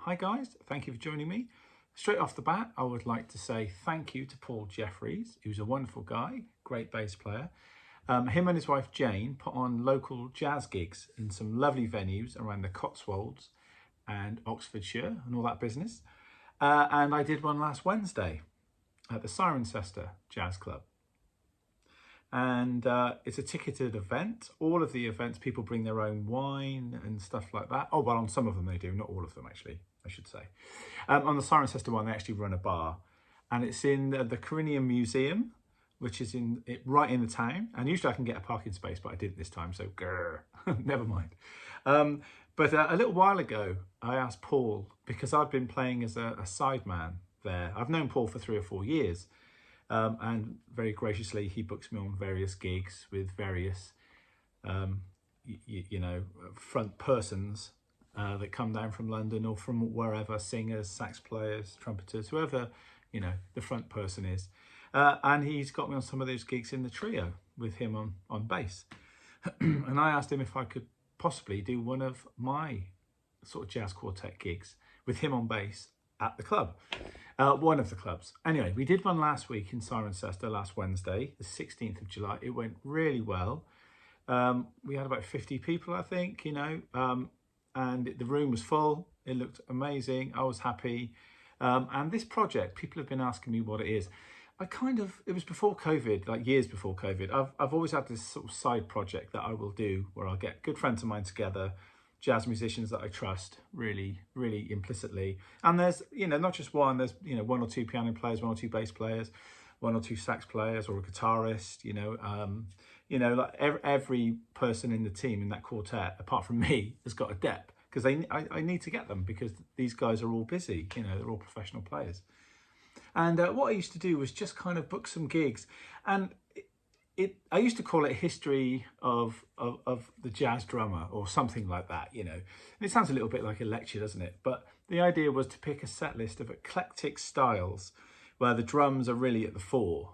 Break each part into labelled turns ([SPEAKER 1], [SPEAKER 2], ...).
[SPEAKER 1] Hi guys, thank you for joining me. Straight off the bat, I would like to say thank you to Paul Jeffries, who's a wonderful guy, great bass player. Him and his wife Jane put on local jazz gigs in some lovely venues around the Cotswolds and Oxfordshire and all that business. And I did one last Wednesday at the Cirencester Jazz Club. And it's a ticketed event. All of the events, people bring their own wine and stuff like that. Oh, well, on some of them they do, not all of them actually, I should say. On the Cirencester one, they actually run a bar. And it's in the Corinium Museum, which is right in the town. And usually I can get a parking space, but I didn't this time, so grr, never mind. But a little while ago, I asked Paul, because I'd been playing as a sideman there. I've known Paul for 3 or 4 years. And very graciously, he books me on various gigs with various, front persons that come down from London or from wherever, singers, sax players, trumpeters, whoever, the front person is. And he's got me on some of those gigs in the trio with him on bass. And I asked him if I could possibly do one of my sort of jazz quartet gigs with him on bass at the club. One of the clubs. Anyway, we did one last week in Cirencester last Wednesday, the 16th of July. It went really well. We had about 50 people, I think, and the room was full. It looked amazing. I was happy. And this project, people have been asking me what it is. It was before COVID, like years before COVID. I've always had this sort of side project that I will do where I'll get good friends of mine together, jazz musicians that I trust really, really implicitly. And there's, not just one, there's, 1 or 2 piano players, 1 or 2 bass players, 1 or 2 sax players or a guitarist, like every person in the team in that quartet, apart from me, has got a dep because I need to get them because these guys are all busy, they're all professional players. And what I used to do was just kind of book some gigs, and I used to call it history of the jazz drummer or something like that, And it sounds a little bit like a lecture, doesn't it? But the idea was to pick a set list of eclectic styles where the drums are really at the fore.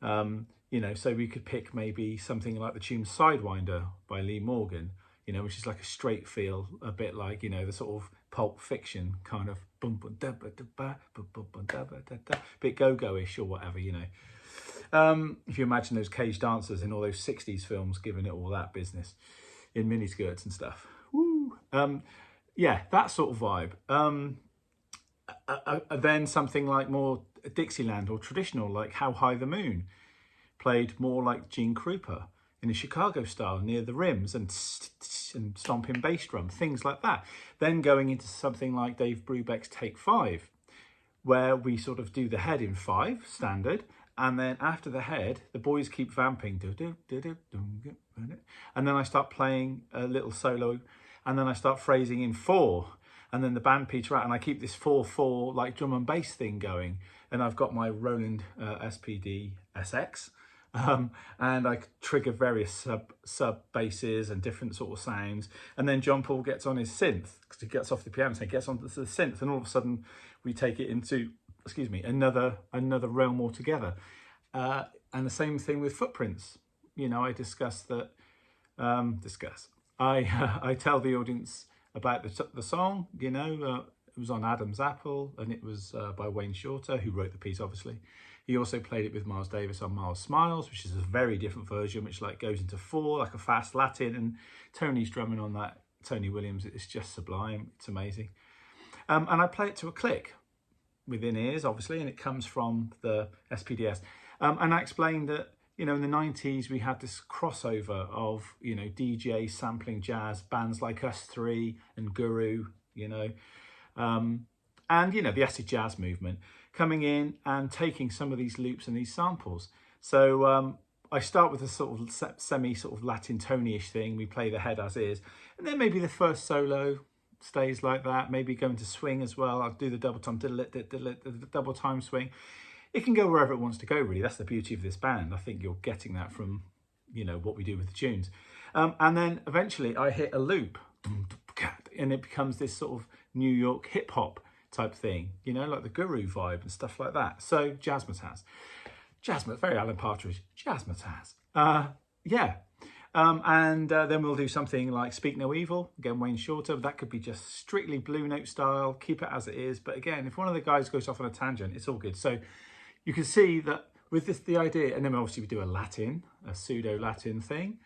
[SPEAKER 1] So we could pick maybe something like the tune Sidewinder by Lee Morgan, which is like a straight feel, a bit like, the sort of Pulp Fiction kind of bit go-go-ish or whatever, if you imagine those cage dancers in all those 60s films giving it all that business in miniskirts and stuff. Woo. Yeah, that sort of vibe. Then something like more Dixieland or traditional, like How High the Moon, played more like Gene Krupa in a Chicago style near the rims and stomping bass drum, things like that. Then going into something like Dave Brubeck's Take 5, where we sort of do the head in 5, standard, and then after the head, the boys keep vamping, and then I start playing a little solo, and then I start phrasing in 4, and then the band peter out, and I keep this 4/4 like drum and bass thing going, and I've got my Roland SPD SX, and I trigger various sub basses and different sort of sounds, and then John Paul gets on his synth because he gets off the piano, so he gets onto the synth, and all of a sudden we take it into another realm altogether. And the same thing with Footprints. I discuss that. I tell the audience about the song. It was on Adam's Apple, and it was by Wayne Shorter, who wrote the piece, obviously. He also played it with Miles Davis on Miles Smiles, which is a very different version, which like goes into 4, like a fast Latin, and Tony's drumming on that. Tony Williams, it's just sublime. It's amazing. And I play it to a click within ears, obviously, and it comes from the SPDS. And I explained that, in the 90s, we had this crossover of, DJ sampling jazz, bands like Us 3 and Guru, and, the acid jazz movement coming in and taking some of these loops and these samples. So I start with a sort of semi sort of Latin Tony-ish thing. We play the head as is, and then maybe the first solo stays like that, maybe go into swing as well. I'll do the double time, the double time swing. It can go wherever it wants to go, really. That's the beauty of this band. I think you're getting that from, what we do with the tunes. And then eventually I hit a loop, and it becomes this sort of New York hip hop type thing, like the Guru vibe and stuff like that. So Jazzmatazz, very Alan Partridge, Jazzmatazz. Yeah. And then we'll do something like Speak No Evil, again, Wayne Shorter. That could be just strictly Blue Note style, keep it as it is. But again, if one of the guys goes off on a tangent, it's all good. So you can see that with this, the idea, and then obviously we do a pseudo Latin thing.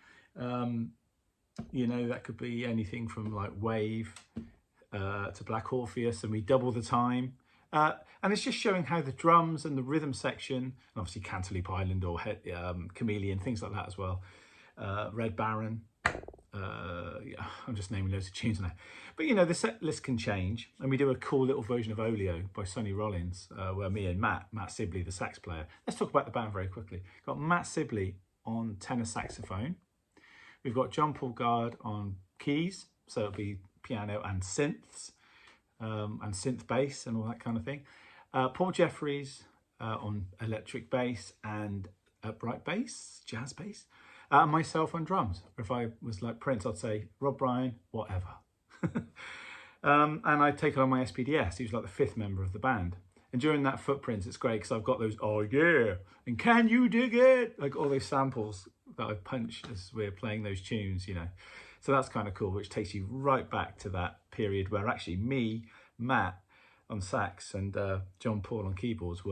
[SPEAKER 1] You know, that could be anything from like Wave to Black Orpheus, and we double the time. And it's just showing how the drums and the rhythm section, and obviously Cantaloupe Island or Chameleon, things like that as well. Red Baron, yeah, I'm just naming loads of tunes now. But you know, the set list can change, and we do a cool little version of Olio by Sonny Rollins, where me and Matt Sibley, the sax player. Let's talk about the band very quickly. Got Matt Sibley on tenor saxophone. We've got John Paul Guard on keys, so it'll be piano and synths, and synth bass and all that kind of thing. Paul Jeffries on electric bass and upright bass, jazz bass. Myself on drums. If I was like Prince, I'd say Rob Bryan, whatever. And I'd take on my SPDS. He was like the fifth member of the band. And during that Footprints, it's great because I've got those, oh yeah, and can you dig it? Like all those samples that I punch as we're playing those tunes, you know. So that's kind of cool, which takes you right back to that period where actually me, Matt on sax and John Paul on keyboards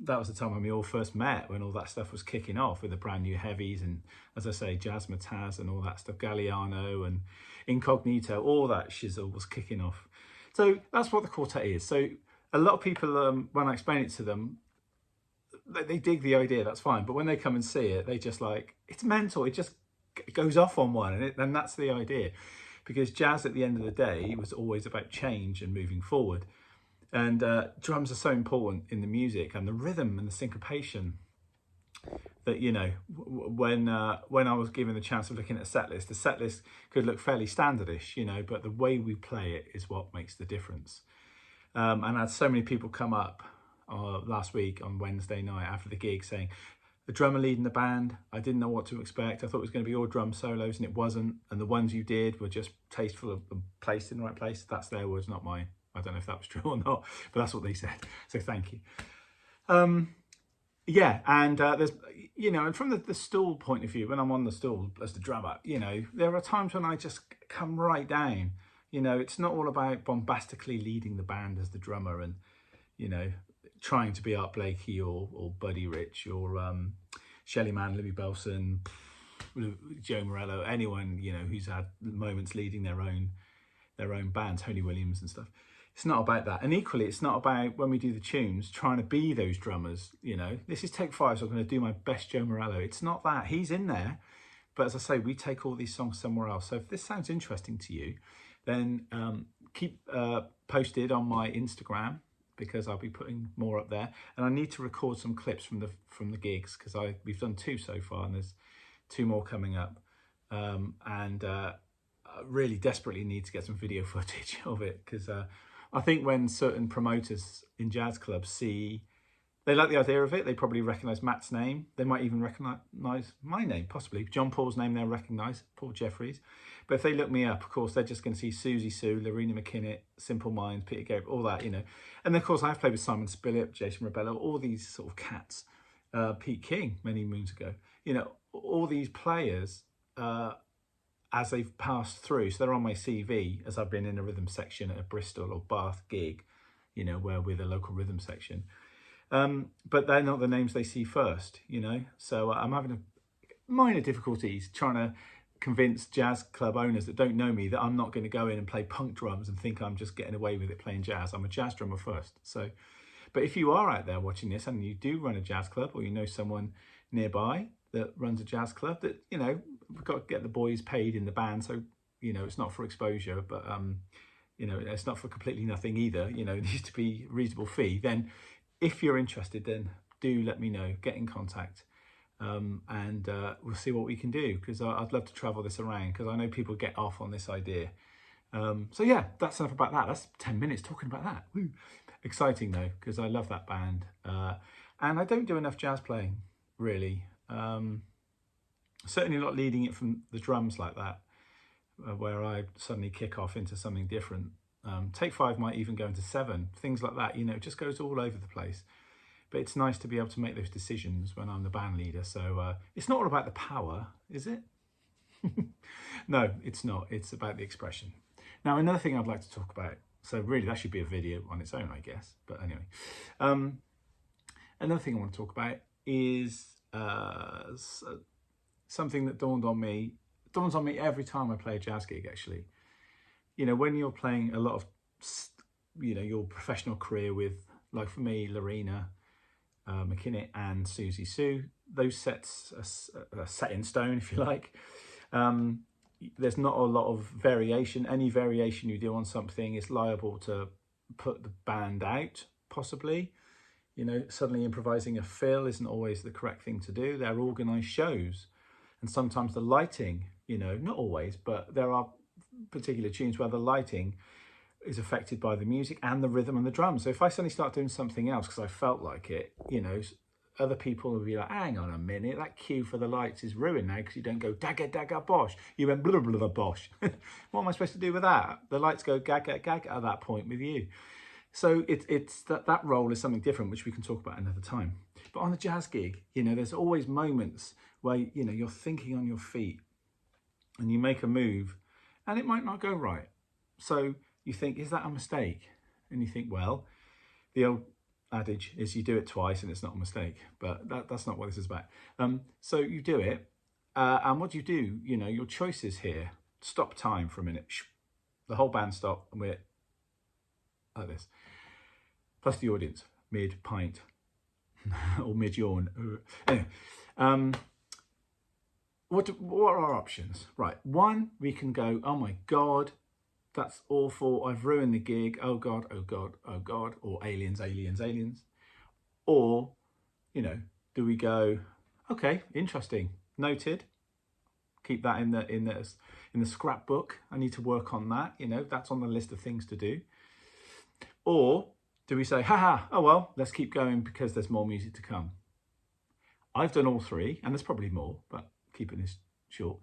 [SPEAKER 1] that was the time when we all first met, when all that stuff was kicking off with the brand new heavies and, as I say, Jazzmatazz and all that stuff, Galliano and Incognito, all that shizzle was kicking off. So that's what the quartet is. So a lot of people, when I explain it to them, they dig the idea, that's fine. But when they come and see it, they just like, it's mental. It just goes off on one. And that's the idea. Because jazz at the end of the day was always about change and moving forward. And drums are so important in the music and the rhythm and the syncopation that, you know, when I was given the chance of looking at a set list, the set list could look fairly standardish, you know, but the way we play it is what makes the difference. And I had so many people come up last week on Wednesday night after the gig saying, the drummer leading the band, I didn't know what to expect. I thought it was going to be all drum solos and it wasn't. And the ones you did were just tasteful and placed in the right place. That's their words, not mine. I don't know if that was true or not, but that's what they said. So thank you. Yeah, and there's, you know, and from the stool point of view, when I'm on the stool as the drummer, you know, there are times when I just come right down. You know, it's not all about bombastically leading the band as the drummer and, you know, trying to be Art Blakey or Buddy Rich or Shelly Manne, Libby Belson, Joe Morello, anyone, you know, who's had moments leading their own bands, Tony Williams and stuff. It's not about that. And equally, it's not about, when we do the tunes, trying to be those drummers, you know. This is take 5, so I'm going to do my best Joe Morello. It's not that. He's in there. But as I say, we take all these songs somewhere else. So if this sounds interesting to you, then keep posted on my Instagram, because I'll be putting more up there. And I need to record some clips from the gigs, because we've done 2 so far, and there's 2 more coming up. I really desperately need to get some video footage of it, because I think when certain promoters in jazz clubs they like the idea of it, they probably recognise Matt's name. They might even recognise my name, possibly. John Paul's name they'll recognise, Paul Jeffries. But if they look me up, of course, they're just going to see Susie Sue, Lorena McKinnett, Simple Minds, Peter Gabriel, all that, you know. And of course, I've played with Simon Spillip, Jason Rebello, all these sort of cats, Pete King many moons ago. You know, all these players, as they've passed through, so they're on my CV as I've been in a rhythm section at a Bristol or Bath gig, you know, where we're the local rhythm section. But they're not the names they see first, you know. So I'm having minor difficulties trying to convince jazz club owners that don't know me that I'm not going to go in and play punk drums and think I'm just getting away with it playing jazz. I'm a jazz drummer first. So, but if you are out there watching this and you do run a jazz club, or you know someone nearby that runs a jazz club, that, you know, we've got to get the boys paid in the band. So, you know, it's not for exposure, but, you know, it's not for completely nothing either. You know, it needs to be a reasonable fee. Then if you're interested, then do let me know, get in contact. And we'll see what we can do, because I'd love to travel this around, because I know people get off on this idea. So yeah, that's enough about that. That's 10 minutes talking about that. Woo. Exciting though, because I love that band. And I don't do enough jazz playing, really. Certainly not leading it from the drums like that, where I suddenly kick off into something different. Take 5 might even go into 7, things like that, you know, it just goes all over the place. But it's nice to be able to make those decisions when I'm the band leader. So it's not all about the power, is it? No, it's not. It's about the expression. Now, another thing I'd like to talk about, so really that should be a video on its own, I guess. But anyway, another thing I want to talk about is something that dawns on me every time I play a jazz gig, actually. You know, when you're playing a lot of, you know, your professional career with, like for me, Lorena McKinnett and Susie Sue, those sets are set in stone, if you like. There's not a lot of variation. Any variation you do on something is liable to put the band out, possibly. You know, suddenly improvising a fill isn't always the correct thing to do. They're organised shows. And sometimes the lighting, you know, not always, but there are particular tunes where the lighting is affected by the music and the rhythm and the drums. So if I suddenly start doing something else because I felt like it, you know, other people will be like, hang on a minute, that cue for the lights is ruined now because you don't go dagga dagga bosh. You went blah blah blah bosh. What am I supposed to do with that? The lights go gaga gaga at that point with you. So it's that role is something different, which we can talk about another time. But on a jazz gig, you know, there's always moments where, you know, you're thinking on your feet and you make a move and it might not go right. So you think, is that a mistake? And you think, well, the old adage is you do it twice and it's not a mistake, but that's not what this is about. So you do it, and what do? You know, your choices here. Stop time for a minute. The whole band stop, and we're like this. Plus the audience, mid pint or mid yawn. Anyway, what are our options? Right, one, we can go, oh my God, that's awful, I've ruined the gig, oh God, oh God, oh God, or aliens, aliens, aliens. Or, you know, do we go, okay, interesting, noted, keep that in the scrapbook, I need to work on that, you know, that's on the list of things to do. Or do we say, haha, oh well, let's keep going because there's more music to come? I've done all three, and there's probably more, but keeping this short.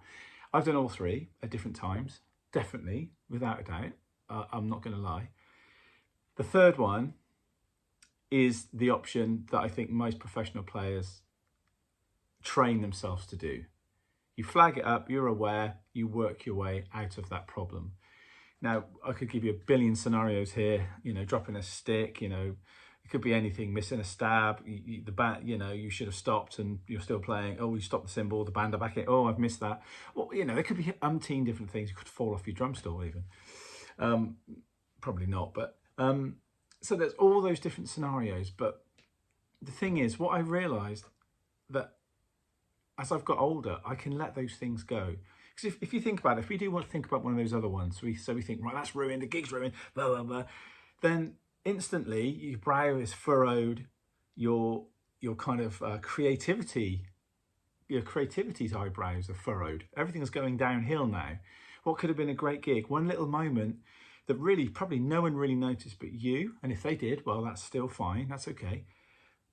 [SPEAKER 1] I've done all three at different times. Definitely, without a doubt. I'm not going to lie. The third one is the option that I think most professional players train themselves to do. You flag it up, you're aware, you work your way out of that problem. Now, I could give you a billion scenarios here, you know, dropping a stick, you know, it could be anything, missing a stab, the band, you know, you should have stopped and you're still playing. Oh, you stopped the cymbal, the band are back in. Oh, I've missed that. Well, you know, there could be umpteen different things. You could fall off your drum stool even. Probably not, but so there's all those different scenarios. But the thing is, what I realised that as I've got older, I can let those things go. Because if you think about it, if we do want to think about one of those other ones, we think, right, that's ruined, the gig's ruined, blah, blah, blah, then instantly your brow is furrowed, your kind of creativity's eyebrows are furrowed. Everything's going downhill now. What could have been a great gig, one little moment that really probably no one really noticed but you, and if they did, well, that's still fine, that's okay.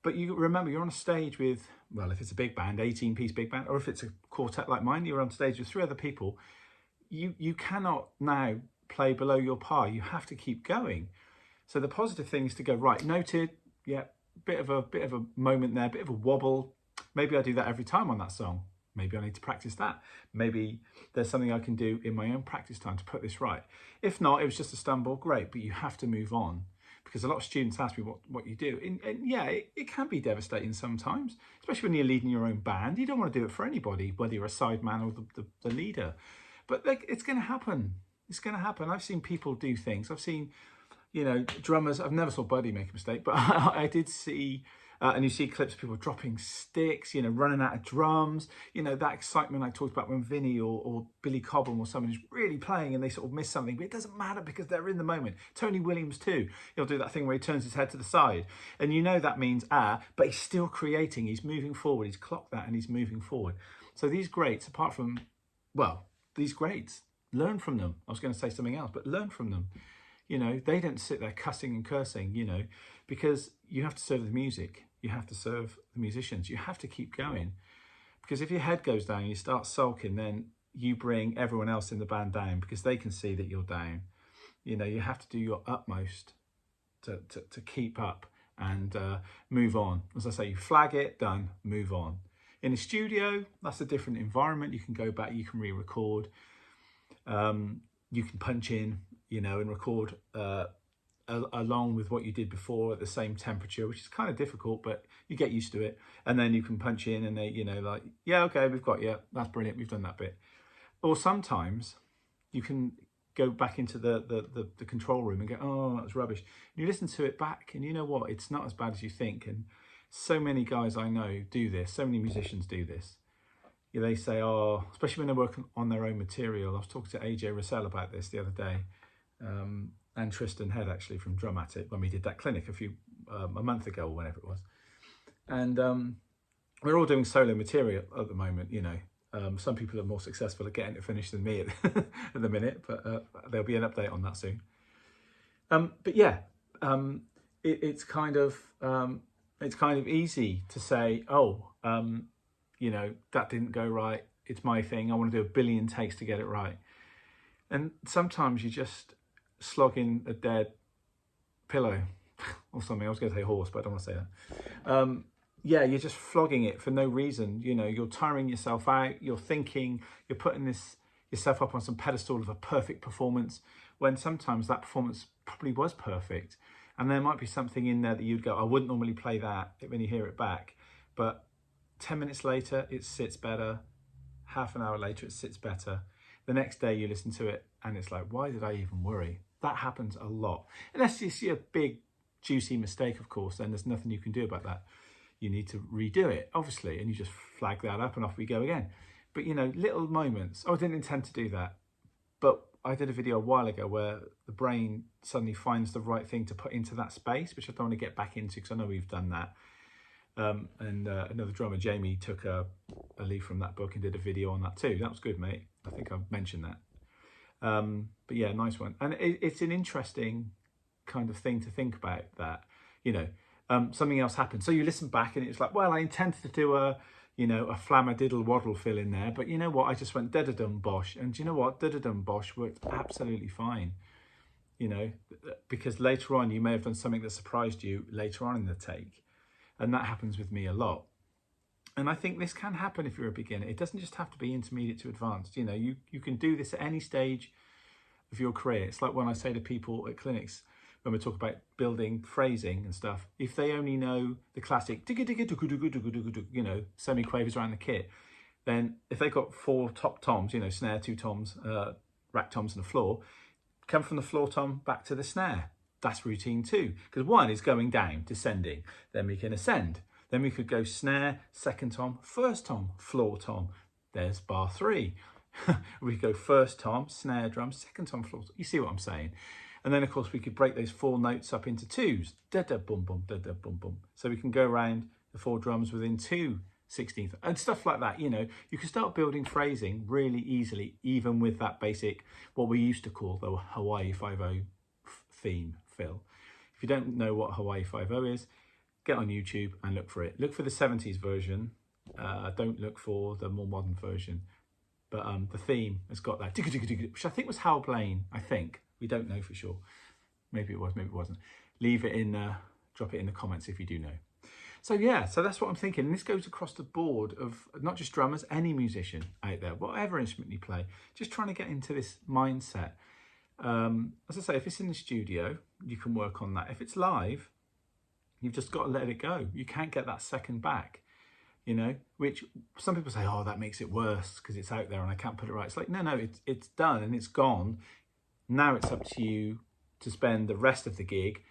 [SPEAKER 1] But you remember, you're on a stage with, well, if it's a big band, 18-piece big band, or if it's a quartet like mine, you're on stage with 3 other people. You cannot now play below your par. You have to keep going. So the positive thing is to go, right, noted, yeah, bit of a moment there, bit of a wobble. Maybe I do that every time on that song. Maybe I need to practice that. Maybe there's something I can do in my own practice time to put this right. If not, it was just a stumble, great, but you have to move on. Because a lot of students ask me what you do. And yeah, it can be devastating sometimes, especially when you're leading your own band. You don't want to do it for anybody, whether you're a sideman or the leader. But it's going to happen. It's going to happen. I've seen people do things. I've seen, you know, drummers. I've never saw Buddy make a mistake, but I did see, and you see clips of people dropping sticks, you know, running out of drums, you know, that excitement I talked about when Vinny or Billy Cobham or someone is really playing and they sort of miss something, but it doesn't matter because they're in the moment. Tony Williams too, he'll do that thing where he turns his head to the side and you know that means but he's still creating, he's moving forward, he's clocked that and he's moving forward. So these greats, apart from, well, these greats, learn from them. I was going to say something else, but learn from them. You know, they don't sit there cussing and cursing, you know, because you have to serve the music. You have to serve the musicians. You have to keep going. Because if your head goes down, you start sulking, then you bring everyone else in the band down because they can see that you're down. You know, you have to do your utmost to keep up and move on. As I say, you flag it, done, move on. In a studio, that's a different environment. You can go back, you can re-record, you can punch in, you know, and record along with what you did before at the same temperature, which is kind of difficult, but you get used to it. And then you can punch in and they, you know, like, yeah, okay, we've got, yeah, that's brilliant, we've done that bit. Or sometimes you can go back into the control room and go, oh, that was rubbish. And you listen to it back and you know what, it's not as bad as you think. And so many guys I know do this, so many musicians do this. You know, they say, oh, especially when they're working on their own material. I was talking to AJ Russell about this the other day. And Tristan Head actually from Drumatic when we did that clinic a month ago or whenever it was. And we're all doing solo material at the moment, you know. Some people are more successful at getting it finished than me at the minute, but there'll be an update on that soon. But yeah, it's kind of easy to say, oh, you know, that didn't go right. It's my thing. I want to do a billion takes to get it right. And sometimes you just slogging a dead pillow or something. I was going to say horse, but I don't want to say that. Yeah, you're just flogging it for no reason. You know, you're tiring yourself out. You're thinking, you're putting yourself up on some pedestal of a perfect performance when sometimes that performance probably was perfect. And there might be something in there that you'd go, I wouldn't normally play that when you hear it back. But 10 minutes later, it sits better. Half an hour later, it sits better. The next day you listen to it and it's like, why did I even worry? That happens a lot. Unless you see a big, juicy mistake, of course, then there's nothing you can do about that. You need to redo it, obviously, and you just flag that up and off we go again. But, you know, little moments. Oh, I didn't intend to do that. But I did a video a while ago where the brain suddenly finds the right thing to put into that space, which I don't want to get back into because I know we've done that. Another drummer, Jamie, took a leaf from that book and did a video on that too. That was good, mate. I think I've mentioned that. But yeah, nice one. And it's an interesting kind of thing to think about that, you know, something else happened. So you listen back and it's like, well, I intended to do a flamadiddle waddle fill in there, but you know what? I just went da-da-dum bosh. And do you know what? Da-da-dum bosh worked absolutely fine, you know, because later on you may have done something that surprised you later on in the take. And that happens with me a lot. And I think this can happen if you're a beginner. It doesn't just have to be intermediate to advanced. You know, you can do this at any stage of your career. It's like when I say to people at clinics, when we talk about building phrasing and stuff, if they only know the classic, you know, semi-quavers around the kit, then if they've got 4 top toms, you know, snare, 2 toms, rack toms and a floor, come from the floor tom back to the snare. That's routine 2, because 1 is going down, descending. Then we can ascend. Then we could go snare, 2nd tom, 1st tom, floor tom. There's bar 3. We go 1st tom, snare drum, 2nd tom, floor tom. You see what I'm saying? And then, of course, we could break those 4 notes up into 2s. Da-da, bum, bum, da-da, bum, bum. So we can go around the 4 drums within 2 16th and stuff like that. You know, you can start building phrasing really easily, even with that basic, what we used to call the Hawaii 5/0 theme fill. If you don't know what Hawaii 5/0 is, get on YouTube and look for it. Look for the 70s version. Don't look for the more modern version. But the theme has got that, which I think was Hal Blaine, I think. We don't know for sure. Maybe it was, maybe it wasn't. Leave it in, drop it in the comments if you do know. So yeah, so that's what I'm thinking. And this goes across the board of not just drummers, any musician out there, whatever instrument you play, just trying to get into this mindset. As I say, if it's in the studio, you can work on that. If it's live, you've just got to let it go. You can't get that second back, you know, which some people say, oh, that makes it worse because it's out there and I can't put it right. It's like, no, it's done and it's gone. Now it's up to you to spend the rest of the gig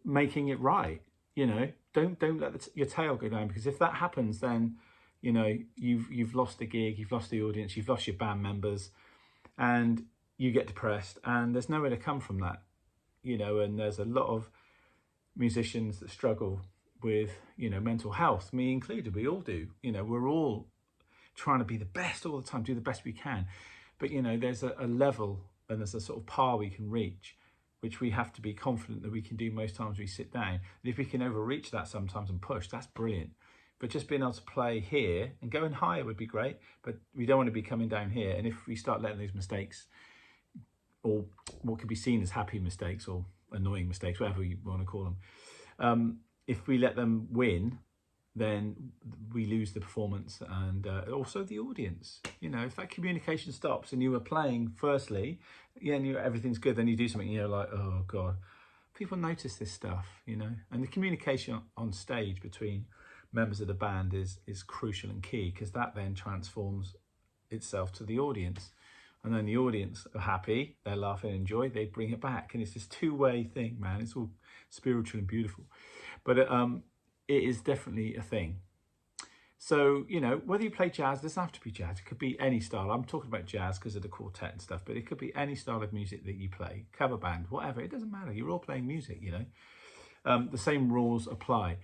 [SPEAKER 1] making it right. You know, don't let your tail go down, because if that happens, then, you know, you've lost the gig, you've lost the audience, you've lost your band members, and you get depressed, and there's nowhere to come from that. You know, and there's a lot of musicians that struggle with, you know, mental health, me included. We all do. You know, we're all trying to be the best all the time, do the best we can, but you know, there's a level and there's a sort of par we can reach, which we have to be confident that we can do most times we sit down. And if we can overreach that sometimes and push, that's brilliant. But just being able to play here and going higher would be great, but we don't want to be coming down here. And if we start letting those mistakes, or what could be seen as happy mistakes or annoying mistakes, whatever you want to call them, if we let them win, then we lose the performance and also the audience. You know, if that communication stops and you were playing firstly, yeah, and everything's good, then you do something, you're like, oh God. People notice this stuff, you know, and the communication on stage between members of the band is crucial and key, because that then transforms itself to the audience. And then the audience are happy, they're laughing and enjoy, they bring it back. And it's this two-way thing, man. It's all spiritual and beautiful. But it is definitely a thing. So, you know, whether you play jazz, it doesn't have to be jazz. It could be any style. I'm talking about jazz because of the quartet and stuff, but it could be any style of music that you play, cover band, whatever. It doesn't matter. You're all playing music, you know. The same rules apply.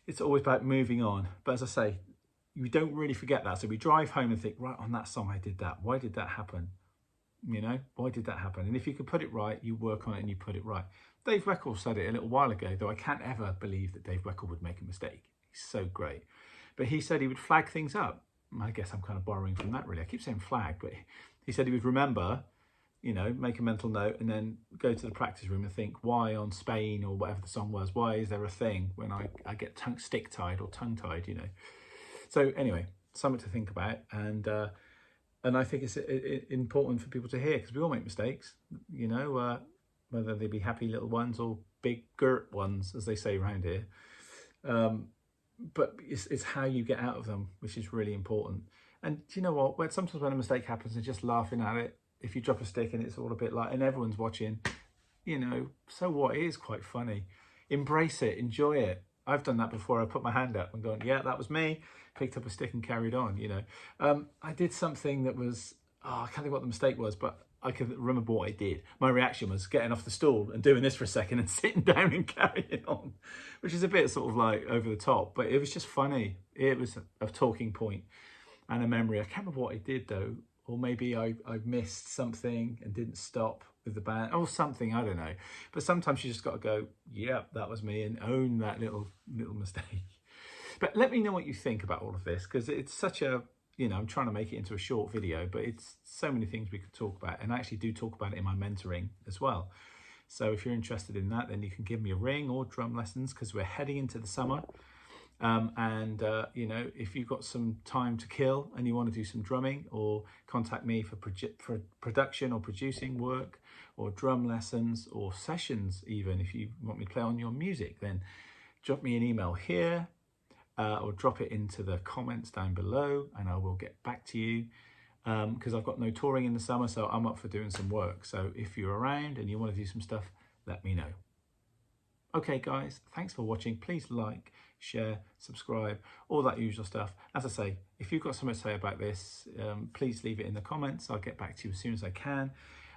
[SPEAKER 1] It's always about moving on. But as I say, you don't really forget that. So we drive home and think, right, on that song I did that. Why did that happen? You know, why did that happen? And if you can put it right, you work on it and you put it right. Dave Weckl said it a little while ago, though I can't ever believe that Dave Weckl would make a mistake. He's so great. But he said he would flag things up. I guess I'm kind of borrowing from that, really. I keep saying flag, but he said he would remember, you know, make a mental note and then go to the practice room and think, why on Spain or whatever the song was, why is there a thing when I get stick-tied or tongue-tied, you know? So anyway, something to think about. And I think it's important for people to hear, because we all make mistakes, you know, whether they be happy little ones or big girt ones, as they say around here. But it's how you get out of them, which is really important. And do you know what? Sometimes when a mistake happens, they're just laughing at it. If you drop a stick and it's all a bit like, and everyone's watching, you know, so what? It is quite funny. Embrace it, enjoy it. I've done that before. I put my hand up and gone, yeah, that was me. Picked up a stick and carried on, you know. I did something that was, I can't think what the mistake was, but I can remember what I did. My reaction was getting off the stool and doing this for a second and sitting down and carrying on, which is a bit sort of like over the top, but it was just funny. It was a talking point and a memory. I can't remember what I did though, or maybe I missed something and didn't stop with the band or something, I don't know. But sometimes you just got to go, yeah, that was me, and own that little mistake. But let me know what you think about all of this, because it's such a, you know, I'm trying to make it into a short video, but it's so many things we could talk about, and I actually do talk about it in my mentoring as well. So if you're interested in that, then you can give me a ring or drum lessons, because we're heading into the summer. You know, if you've got some time to kill and you want to do some drumming, or contact me for production or producing work, or drum lessons or sessions, even if you want me to play on your music, then drop me an email here. Or drop it into the comments down below and I will get back to you, because I've got no touring in the summer, so I'm up for doing some work. So if you're around and you want to do some stuff, let me know. Okay guys, thanks for watching. Please like, share, subscribe, all that usual stuff. As I say, if you've got something to say about this, please leave it in the comments. I'll get back to you as soon as I can.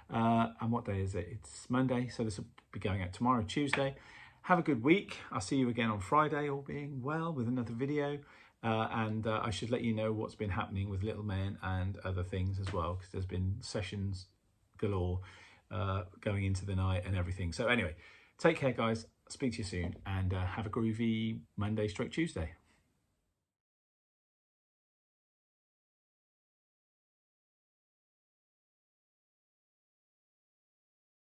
[SPEAKER 1] And what day is it? It's Monday, so this will be going out tomorrow, Tuesday. Have a good week. I'll see you again on Friday, all being well, with another video. I should let you know what's been happening with Little Men and other things as well, because there's been sessions galore going into the night and everything. So anyway, take care, guys. Speak to you soon, and have a groovy Monday/Tuesday.